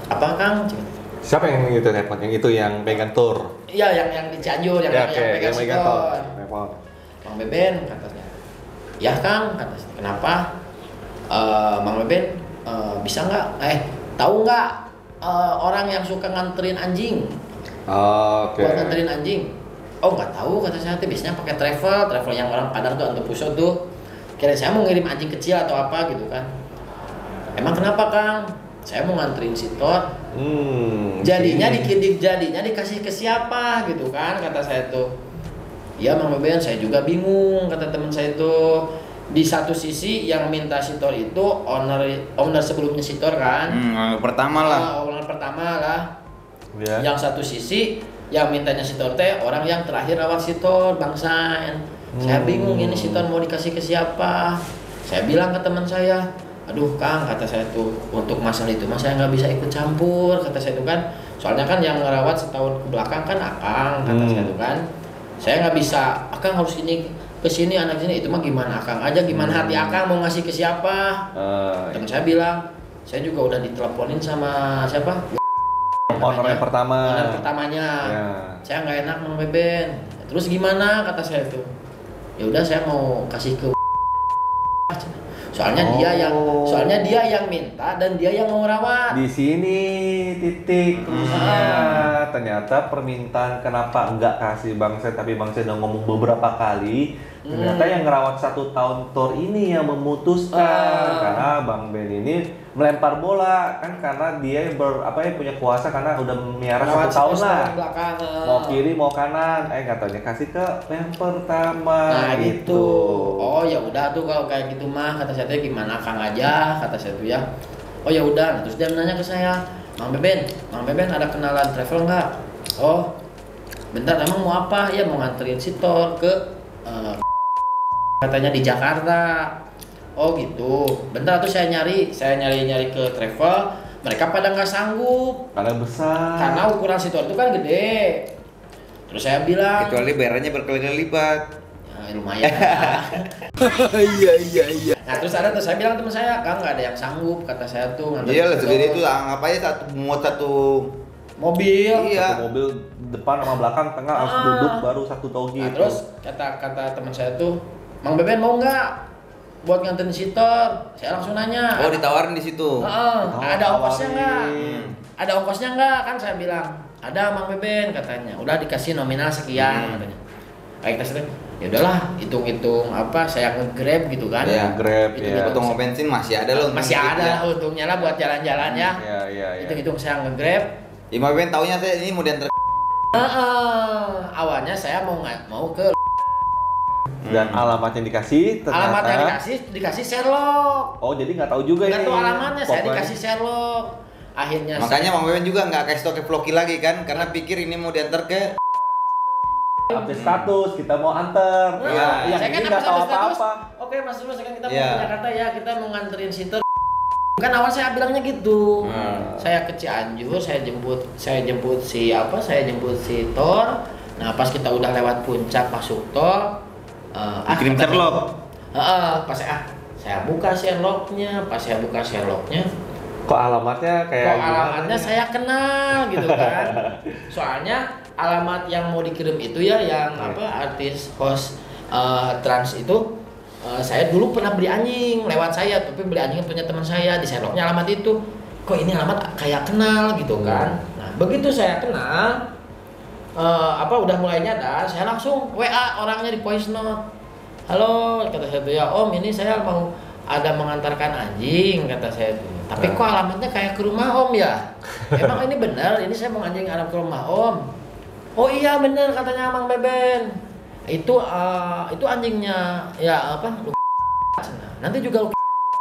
apa Kang? Siapa yang itu telepon? Yang itu yang pegang tur? Iya yang di Cianjur, yang pegang Sitor. Mang Beben katanya, ya Kang katanya, kenapa? Mang Beben bisa nggak? Tahu nggak orang yang suka nganterin anjing? Buat nganterin anjing? Oh nggak tahu kata saya, biasanya pakai travel yang orang Padang tuh untuk pusat tuh. Kira saya mau ngirim anjing kecil atau apa gitu kan. Emang kenapa Kang? Saya mau nganterin Sitor. Jadinya dikasih ke siapa gitu kan, kata saya tuh. Ya Mang Beben, saya juga bingung, kata teman saya itu. Di satu sisi yang minta Sitor itu owner sebelumnya Sitor kan. Owner pertama lah. Owner pertama lah. Yeah. Yang satu sisi yang mintanya Sitor teh orang yang terakhir rawat Sitor, Bang Sain. Saya bingung ini Sitor mau dikasih ke siapa. Saya bilang ke teman saya, aduh Kang, kata saya tuh untuk masalah itu saya nggak bisa ikut campur, kata saya tuh kan. Soalnya kan yang ngerawat setahun ke belakang kan Akang, kata saya tuh kan. Saya nggak bisa, Akang harus ini kesini anak sini, itu mah gimana Akang aja, gimana hati Akang mau ngasih ke siapa. Teman saya bilang, saya juga udah diteleponin sama siapa? Owner yang pertama. Owner pertamanya. Saya nggak enak Mang Beben. Terus gimana kata saya tuh? Ya udah saya mau kasih ke soalnya dia yang minta dan dia yang mau rawat. Di sini titik ternyata permintaan kenapa enggak kasih Bang Sain, tapi Bang Sain udah ngomong beberapa kali. Ternyata yang ngerawat 1 tahun Tor ini yang memutuskan karena Bang Ben ini melempar bola kan, karena dia yang punya kuasa karena udah miara 1 tahun lah. Mau kiri mau kanan, katanya kasih ke yang pertama. Nah gitu. Oh ya udah tuh kalau kayak gitu mah kata saya gimana Kang aja, kata saya tuh ya. Oh ya udah, terus dia nanya ke saya, Mang Beben ada kenalan travel nggak? Oh bentar, emang mau apa? Ya mau nganterin Sitor ke katanya di Jakarta. Oh gitu. Bentar tuh saya nyari ke travel. Mereka pada nggak sanggup. Karena besar. Karena ukuran Sitor itu kan gede. Terus saya bilang. Kecuali bayarannya berkali-kali lipat. lumayan. Iya. Nah terus saya bilang teman saya, Kang nggak ada yang sanggup kata saya tuh. Iya lah segede itu anggap aja satu mobil. Iya. Satu mobil depan sama belakang tengah harus duduk baru satu togi. Nah, terus kata teman saya tuh, Mang Beben mau nggak buat nganterin sitor? Saya langsung nanya. Oh ditawarin di situ. Ada ongkosnya nggak? Ada ongkosnya nggak? Kan saya bilang ada Mang Beben katanya. Udah dikasih nominal sekian katanya. Kayak kita sering, ya udahlah hitung-hitung apa saya nge-grab gitu kan. Iya, Grab Itu ya. Potong bensin masih ada loh. Masih ada lah untungnya lah buat jalan-jalan ya. Iya. Hitung-hitung saya nge-grab. Ya Mang Beben taunya saya ini mau diantar. Awalnya saya mau ke Dan alamatnya dikasih ternyata. alamatnya dikasih Sherlock. Oh, jadi nggak tahu juga Nggak ini. tahu alamatnya, saya Pokoknya. dikasih Sherlock. Akhirnya Makanya Mang Beben juga nggak kasih tau ke Floki lagi kan, karena pikir ini mau diantar ke. Update status, kita mau antar. Iya, Yang saya ini kan nggak tahu status. apa-apa. Oke, Mas Dulu, sekarang kita mau Iya. ke Jakarta ya, kita mau nganterin sitor. Kan awal saya bilangnya gitu. Saya ke Cianjur, saya jemput si Tor. Nah, pas kita udah lewat puncak masuk tol, Kirim Sherlock. Pas saya buka Sherlocknya, Kok alamatnya kayak kok alamatnya saya kenal gitu kan. Soalnya alamat yang mau dikirim itu ya yang artis host trans itu saya dulu pernah beli anjing lewat saya, tapi beli anjing punya teman saya di Sherlocknya alamat itu. Kok ini alamat kayak kenal gitu kan. Nah, begitu saya kenal udah mulai nyadar, saya langsung WA orangnya di voice note. Halo, kata saya tuh ya, Om, ini saya mau ada mengantarkan anjing, kata saya tuh. Tapi kok alamatnya kayak ke rumah Om ya? Emang ini benar? Ini saya mau anjing arah ke rumah Om. Oh iya benar katanya Mang Beben. Itu anjingnya ya nanti juga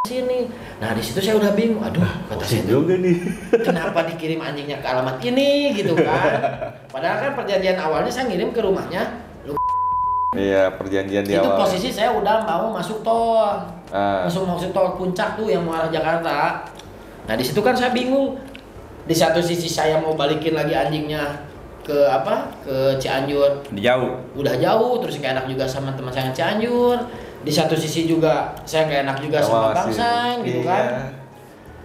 sini. Nah di situ saya udah bingung. Aduh kata saya juga nih. Kenapa dikirim anjingnya ke alamat ini gitu kan? Padahal kan perjanjian awalnya saya ngirim ke rumahnya. Iya, perjanjian di Itu awal. posisi saya udah mau masuk tol. Masuk tol puncak tuh yang mau arah Jakarta. Nah di situ kan saya bingung. Di satu sisi saya mau balikin lagi anjingnya ke Cianjur. Udah jauh, terus gak enak juga sama teman saya yang Cianjur. Di satu sisi juga saya gak enak juga sama Bang San gitu kan.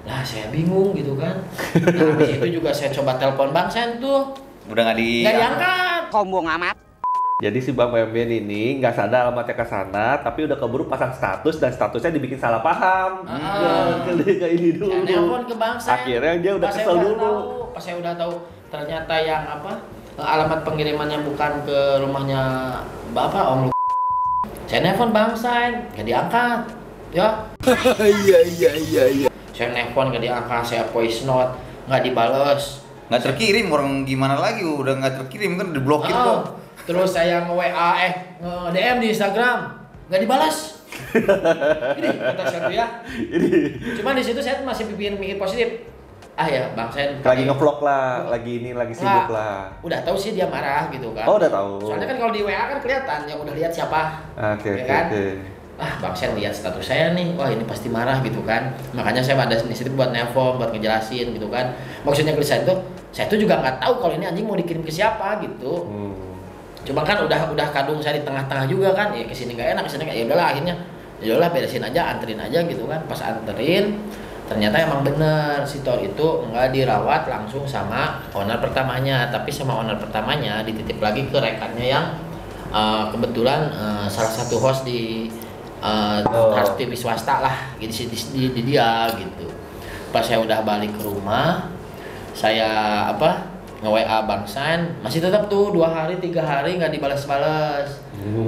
Nah saya bingung gitu kan. Nah habis itu juga saya coba telepon Bang San tuh. Udah nggak diangkat. Sombong amat. Jadi si Bang Beben ini nggak sadar alamatnya ke sana, tapi udah keburu pasang status dan statusnya dibikin salah paham. Kayak ini dulu. Saya nelpon ke Bang San. Akhirnya dia udah kesel dulu. Pas saya udah tahu ternyata yang alamat pengirimannya bukan ke rumahnya Bapak Om. Saya nelpon Bang San, nggak diangkat. Ya. Iya. Saya nelpon nggak diangkat, saya voice note nggak dibales. Nggak terkirim, orang gimana lagi, udah nggak terkirim kan diblokir kok. Terus saya nge-WA nge-DM di Instagram nggak dibalas. Ini kata saya tuh ya. Cuma di situ saya masih mikir positif. Ya Bang Sen lagi nge-vlog lah, lagi sibuk lah. Udah tahu sih dia marah gitu kan. Oh udah tahu. Soalnya kan kalau di WA kan kelihatan yang udah lihat siapa. Oke. Bang Sen lihat status saya nih, wah ini pasti marah gitu kan. Makanya saya ada inisiatif buat nelpon, buat ngejelasin gitu kan. Maksudnya ke saya tuh juga nggak tahu kalau ini anjing mau dikirim ke siapa gitu. Cuma kan udah kadung saya di tengah-tengah juga kan, ya kesini nggak enak, kesini nggak, ya udahlah akhirnya, ya udahlah beresin aja, anterin aja gitu kan. Pas anterin, ternyata emang bener si Tor itu nggak dirawat langsung sama owner pertamanya, tapi sama owner pertamanya dititip lagi ke rekannya yang kebetulan salah satu host di Trans TV swasta lah, gitu di dia gitu. Pas saya udah balik ke rumah, saya nge-WA Bang San, masih tetap tuh 2 hari 3 hari nggak dibalas-balas.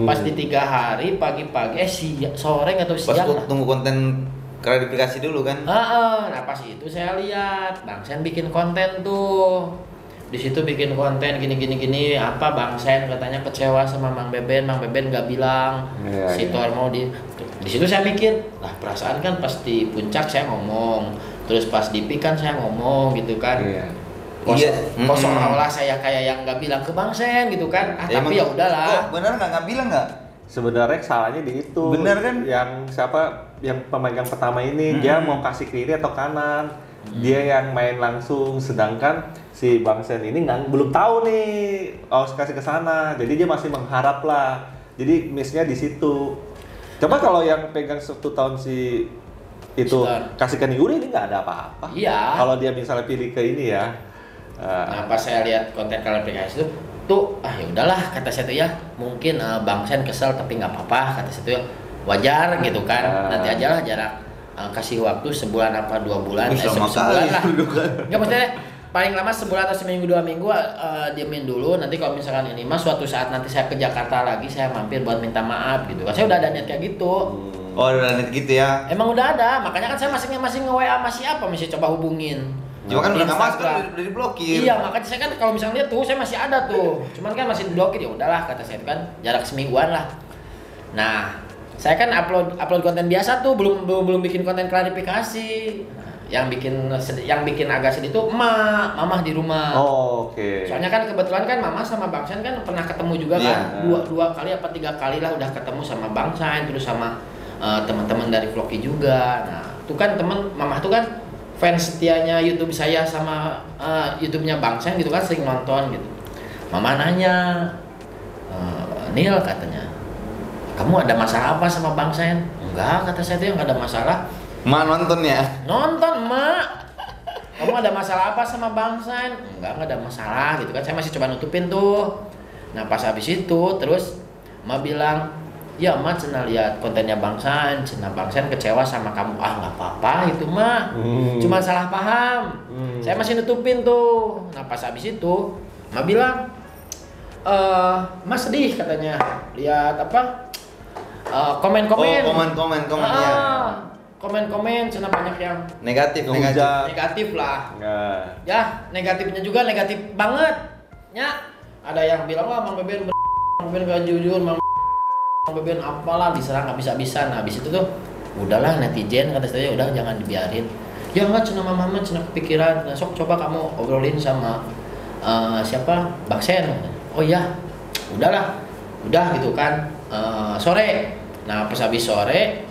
Pas di 3 hari pagi-pagi sore atau siang pas tunggu konten klarifikasi dulu kan. Nah pas itu saya lihat Bang San bikin konten tuh. Di situ bikin konten gini Bang San katanya kecewa sama Mang Beben nggak bilang si Tor mau di situ saya mikir, lah perasaan kan pas di puncak saya ngomong, terus pas di PIK kan saya ngomong gitu kan. Kosong olah saya kayak yang nggak bilang ke Bang Sen gitu kan. Tapi ya udahlah. Bener nggak bilang nggak? Sebenarnya salahnya di itu. Bener kan? Yang yang pemegang pertama ini dia mau kasih kiri atau kanan. Dia yang main langsung, sedangkan si Bang Sen ini belum tahu nih harus kasih ke sana. Jadi dia masih mengharap lah. Jadi miss-nya di situ. Coba kalau yang pegang 1 tahun si itu kasih ke Niuri ini nggak ada apa-apa. Iya. Kalau dia misalnya pilih ke ini ya. Nah, pas saya lihat konten klarifikasi itu tuh ya udahlah kata saya tuh ya, mungkin Bang Sen kesel tapi nggak apa-apa kata saya tuh ya, wajar gitu kan. Nanti aja lah jarak kasih waktu sebulan apa 2 bulan, sebulan lah. Nggak maksudnya paling lama sebulan atau seminggu 2 minggu diemin dulu. Nanti kalau misalkan ini mas suatu saat nanti saya ke Jakarta lagi saya mampir buat minta maaf gitu kan. Saya udah ada niat kayak gitu. Oh udah net gitu ya? Emang udah ada, makanya kan saya masih nge-WA masih apa, masih coba hubungin. Cuma kan udah nggak masuk, Instagram. udah diblokir. Iya, makanya saya kan kalau misalnya lihat tuh saya masih ada tuh. Cuman kan masih diblokir, ya udahlah kata saya itu kan jarak semingguan lah. Nah, saya kan upload konten biasa tuh, belum bikin konten klarifikasi. Nah, yang bikin agak sedih tuh mamah di rumah. Oh, oke. Soalnya kan kebetulan kan mama sama Bang Sen kan pernah ketemu juga kan. Dua kali apa 3 kali lah udah ketemu sama Bang Sen, terus sama teman-teman dari Vlogi juga. Nah, itu kan mamah tuh kan fans setianya YouTube saya sama YouTube-nya Bang Sen gitu kan, sering nonton gitu. Mama nanya, Nil katanya, kamu ada masalah apa sama Bang Sen? Enggak, kata saya tuh nggak ada masalah. Ma nonton ya? Nonton, Mak. Kamu ada masalah apa sama Bang Sen? Enggak ada masalah gitu kan. Saya masih coba nutupin tuh. Nah, pas habis itu terus Ma bilang, ya Ma cenah lihat kontennya Bang Sen, cenah Bang Sen kecewa sama kamu. Ah nggak apa-apa itu mah, cuma salah paham. Saya masih nutupin tuh. Nah pas habis itu, Ma bilang, Mas sedih katanya, lihat apa komen-komen. Ya. Komen-komen, cenah banyak yang Negatif. negatif lah. Ya negatifnya juga negatif banget. Ya ada yang bilang wah Mang Beben gak jujur, Mang Beben apalah diserang habis-habisan. Nah, habis itu tuh udahlah netizen kata saya udah jangan dibiarin. Ya enggak cenah mama cenah kepikiran. Nah, sok coba kamu obrolin sama siapa? Bang Sen. Oh iya. Udahlah. Udah gitu kan. Sore. Nah, pas habis sore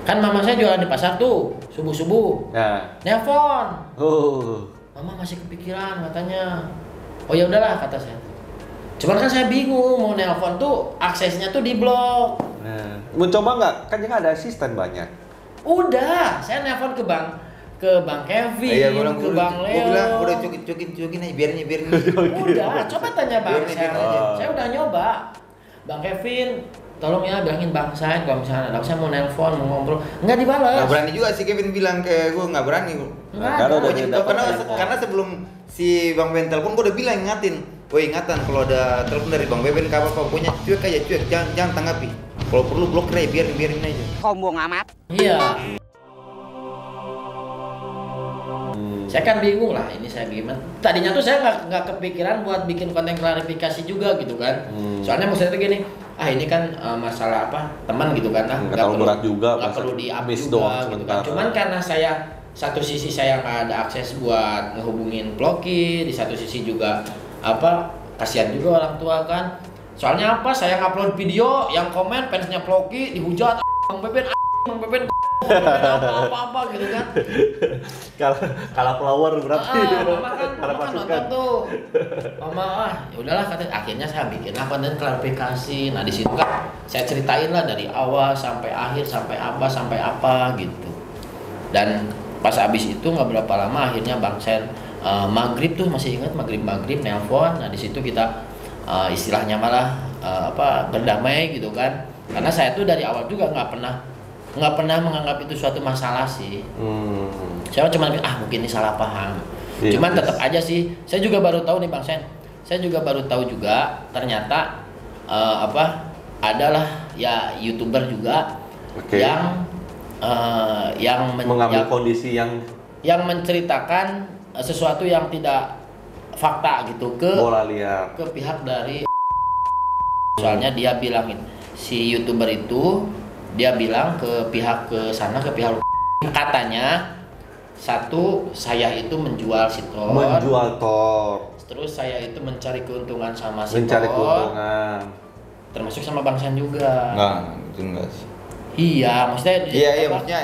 kan mama saya jualan di pasar tuh subuh-subuh. Nah. Nelpon. Oh. Mama masih kepikiran katanya. Oh ya udahlah kata saya. Cuman kan saya bingung mau nelpon tuh aksesnya tuh diblok. Nah, mau coba nggak? Kan dia ada asisten banyak. Udah, saya nelpon ke Bang Kevin, ke Bang Leo. Gue bilang udah cukin aja biarin. Udah, coba tanya Bang Sen aja. Saya udah nyoba. Bang Kevin, tolong ya bilangin Bang Sen kalau misalnya ada saya mau nelpon, mau ngobrol. Enggak dibalas. Nggak berani juga si Kevin bilang ke gue, nggak berani. Karena sebelum si Bang Ben telepon gue udah bilang ingatin. Woi ingatan kalau ada telepon dari Bang Beben kabar apa pokoknya cuek aja, jangan tanggapi. Kalau perlu blokir aja, biarin aja. Sombong amat. Iya. Saya kan bingung lah ini saya gimana. Tadinya tuh saya nggak kepikiran buat bikin konten klarifikasi juga gitu kan. Soalnya maksudnya tuh gini, ini kan masalah apa teman gitu kan, nggak terlalu berat juga, nggak perlu di-up juga gitu kan. Cuman karena saya satu sisi saya nggak ada akses buat ngehubungin Vlogi, di satu sisi juga kasihan juga orang tua kan. Soalnya saya ngupload video yang komen fansnya Vlogi dihujat Bang Beben apa gitu kan. Kalah flower berarti. Mama kan nonton tuh. Mama ya udahlah kata akhirnya saya bikin konten klarifikasi. Nah di situ kan saya ceritain lah dari awal sampai akhir sampai apa gitu. Dan pas abis itu nggak berapa lama akhirnya Bang Sen maghrib tuh masih ingat maghrib nelpon. Nah di situ kita istilahnya malah berdamai gitu kan. Karena saya tuh dari awal juga nggak pernah menganggap itu suatu masalah sih. Saya cuma mungkin ini salah paham. Cuman tetap aja sih. Saya juga baru tahu nih Bang Sen. Saya juga baru tahu juga ternyata adalah ya YouTuber juga yang mengambil kondisi yang menceritakan sesuatu yang tidak fakta gitu ke bola liar, ke pihak dari. Soalnya dia bilangin si YouTuber itu dia bilang ke pihak katanya saya itu menjual Thor. Terus saya itu mencari keuntungan sama Thor. Termasuk sama Bang Sen juga. Enggak sih. Iya, maksudnya maksudnya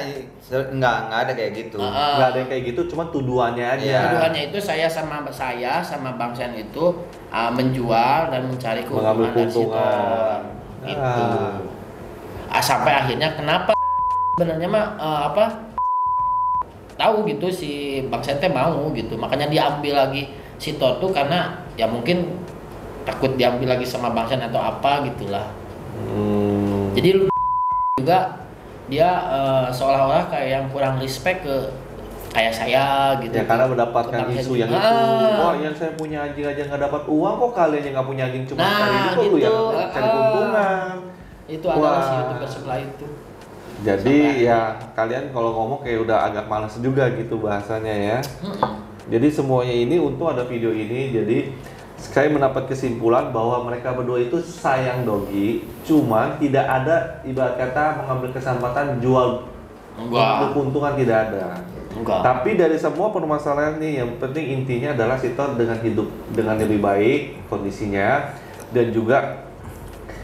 enggak ada kayak gitu. Enggak ada yang kayak gitu, cuma tuduhannya aja. Iya. Tuduhannya itu saya sama Bang Sen itu menjual dan mencari keuntungan dari Thor. gitu. Sampai akhirnya kenapa sebenarnya mah tahu gitu si Bang Sente mau gitu, makanya dia ambil lagi si Thor tuh karena ya mungkin takut diambil lagi sama Bang Sen atau apa gitulah. Jadi lu juga dia seolah-olah kayak yang kurang respect ke kayak saya gitu. Ya karena mendapatkan isu yang itu. Wah, yang saya punya anjing aja nggak dapat uang, kok kalian yang nggak punya anjing cuma cari itu gitu. yang cari keuntungan. Itu adalah si YouTuber sebelah itu. Jadi ya kalian kalau ngomong kayak udah agak malas juga gitu bahasanya ya. Jadi semuanya ini untung ada video ini, jadi saya mendapat kesimpulan bahwa mereka berdua itu sayang Dogi, cuman tidak ada ibarat kata mengambil kesempatan jual keuntungan, tidak ada. Tapi dari semua permasalahan nih, yang penting intinya adalah si Thor dengan hidup dengan lebih baik kondisinya, dan juga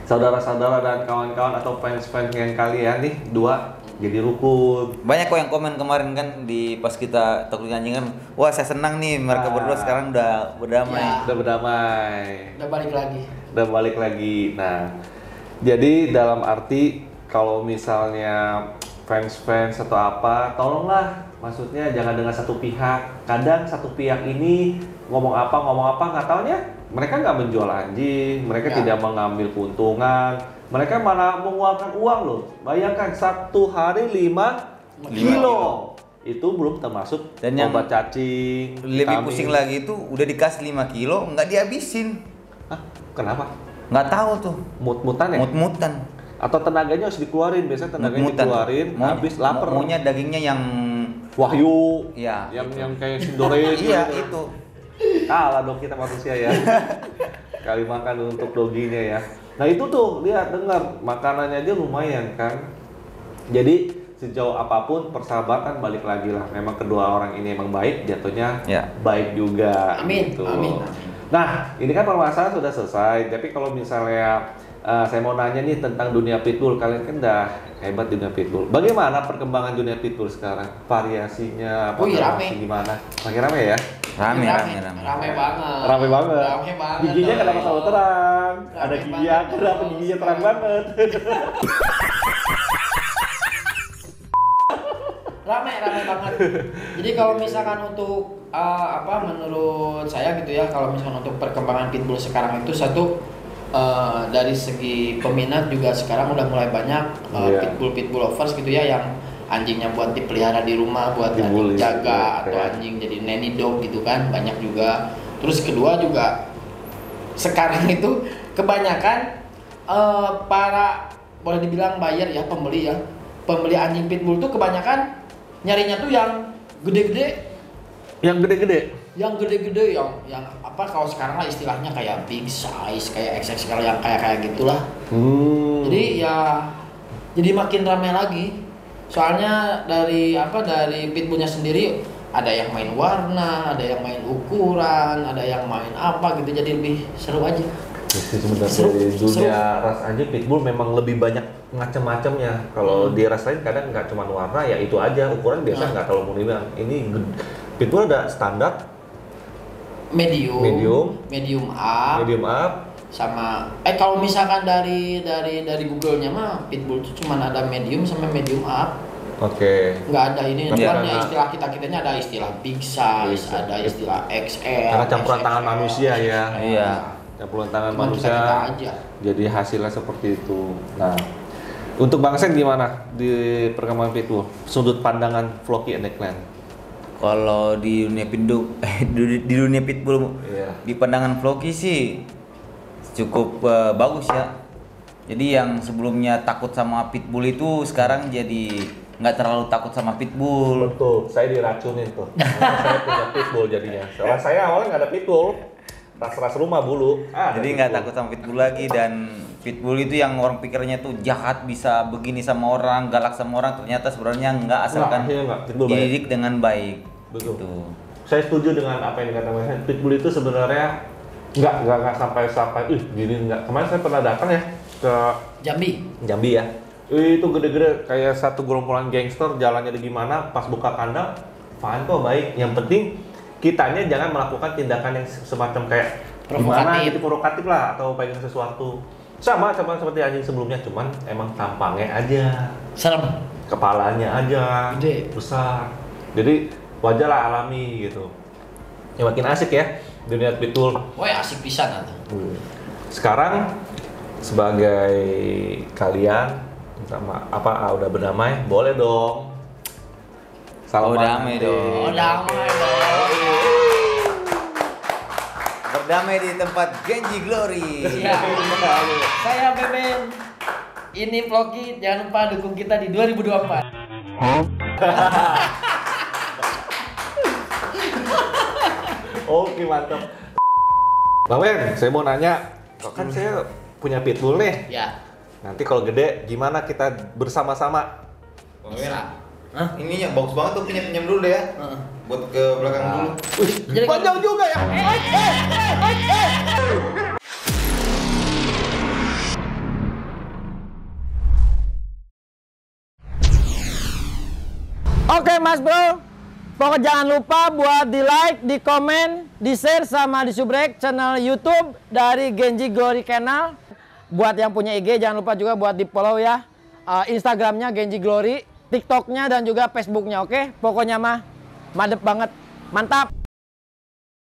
saudara-saudara dan kawan-kawan atau fans-fans yang kalian nih dua jadi rukun. Banyak kok yang komen kemarin kan di pas kita talk anjing kan, wah saya senang nih mereka berdua sekarang udah berdamai. Ya. Udah berdamai. Udah balik lagi. Udah balik lagi. Nah, jadi dalam arti kalau misalnya fans-fans atau apa, tolonglah, maksudnya jangan dengan satu pihak. Kadang satu pihak ini ngomong apa nggak taunya mereka nggak menjual anjing, mereka tidak mengambil keuntungan, mereka malah mengeluarkan uang loh. Bayangkan 1 hari 5 kilo. Itu belum termasuk dan obat cacing. Lebih pusing lagi itu udah dikasih 5 kilo nggak dihabisin. Hah? Kenapa? Nggak tahu tuh. Mut-mutan ya? Mut-mutan. Atau tenaganya harus dikeluarin, biasanya tenaganya dikeluarin, habis lapar. Maunya dagingnya yang wahyu, ya, yang kayak Sindore. Iya itu. Kalah dong kita manusia ya. Kali makan untuk doginya ya. Nah itu tuh lihat dengar makanannya aja lumayan kan. Jadi sejauh apapun persahabatan balik lagi lah. Memang kedua orang ini emang baik, jatuhnya baik juga. Amin. Gitu. Amin. Nah ini kan permasalahan sudah selesai. Tapi kalau misalnya saya mau nanya nih tentang dunia pitbull, kalian kan udah hebat di dunia pitbull. Bagaimana perkembangan dunia pitbull sekarang? Variasinya, rame. Gimana? Makin rame ya? Rame banget. Rame banget. Giginya kenapa selalu terang? Ada giginya, kenapa giginya terang banget? Rame banget. Jadi kalau misalkan untuk menurut saya gitu ya, kalau misalkan untuk perkembangan pitbull sekarang itu satu dari segi peminat juga sekarang udah mulai banyak pitbull lovers gitu ya, yang anjingnya buat dipelihara di rumah, buat jaga atau anjing jadi nanny dog gitu kan, banyak juga. Terus kedua juga sekarang itu kebanyakan para boleh dibilang buyer ya, pembeli anjing pitbull tuh kebanyakan nyarinya tuh yang gede-gede. Yang gede-gede yang apa kalau sekarang lah istilahnya kayak big size, kayak XXL yang kayak gitulah. Jadi ya jadi makin ramai lagi. Soalnya dari pitbullnya sendiri ada yang main warna, ada yang main ukuran, ada yang main apa gitu, jadi lebih seru aja. Sebenarnya di dunia ras anjing pitbull memang lebih banyak macam-macamnya. Kalau di ras lain kadang nggak cuma warna ya itu aja, ukuran biasa nggak terlalu menimbang. Ini pitbull ada standar, medium up, sama kalau misalkan dari Google-nya mah pitbull itu cuma ada medium sama medium up. Oke. Nggak ada ini, ya, istilah kitanya ada istilah big size, ada istilah XL. Karena campuran tangan manusia ya. Iya. Campuran tangan manusia. Jadi hasilnya seperti itu. Nah, untuk Bang Sen gimana di perkembangan pitbull? Sudut pandangan Floki and Declan. Kalau di dunia pitbull, di pandangan Floki sih cukup bagus ya. Jadi yang sebelumnya takut sama pitbull itu sekarang jadi nggak terlalu takut sama pitbull. Betul, saya diracunin tuh. Saya punya pitbull jadinya. Soalnya saya awalnya nggak ada pitbull, ras rumah bulu. Jadi nggak takut sama pitbull lagi, dan pitbull itu yang orang pikirnya tuh jahat, bisa begini sama orang, galak sama orang, ternyata sebenarnya nggak, asalkan dididik dengan baik. Betul. Gitu. Saya setuju dengan apa yang dikatakan Mas. Pitbull itu sebenarnya nggak sampai gini nggak. Kemarin saya pernah datang ya ke Jambi ya. Itu gede-gede kayak satu gerombolan gangster, jalannya di gimana, pas buka kandang fine kok, baik. Yang penting kitanya jangan melakukan tindakan yang semacam kayak gimana gitu, provokatif lah, atau pengen sesuatu. Sama seperti anjing sebelumnya, cuman emang tampangnya aja. Serem. Kepalanya aja Gede. besar. Jadi wajar lah alami gitu. Ya makin asik ya dunia Pitul. Woi asik pisan atuh. Sekarang sebagai kalian sama udah berdamai, boleh dong. Oh, damai dong. Oh damai dong. Berdamai di tempat Genji Glory. Siap. Saya Beben. Ini Vlogi, jangan lupa dukung kita di 2024. Oke, mantap. Bang Ben, saya mau nanya, kan saya punya pitbull nih. Ya. Nanti kalau gede, gimana kita bersama-sama? Bisa. Hah? Ininya bagus banget tuh, pinjam dulu deh ya. Buat ke belakang dulu. Jadi Kok jauh juga ya? Oke Mas Bro, pokoknya jangan lupa buat di like, di komen, di share sama di subrek channel YouTube dari Genji Glory Channel. Buat yang punya IG jangan lupa juga buat di follow ya Instagramnya Genji Glory, TikToknya dan juga Facebooknya. Oke, pokoknya mah madep banget, mantap.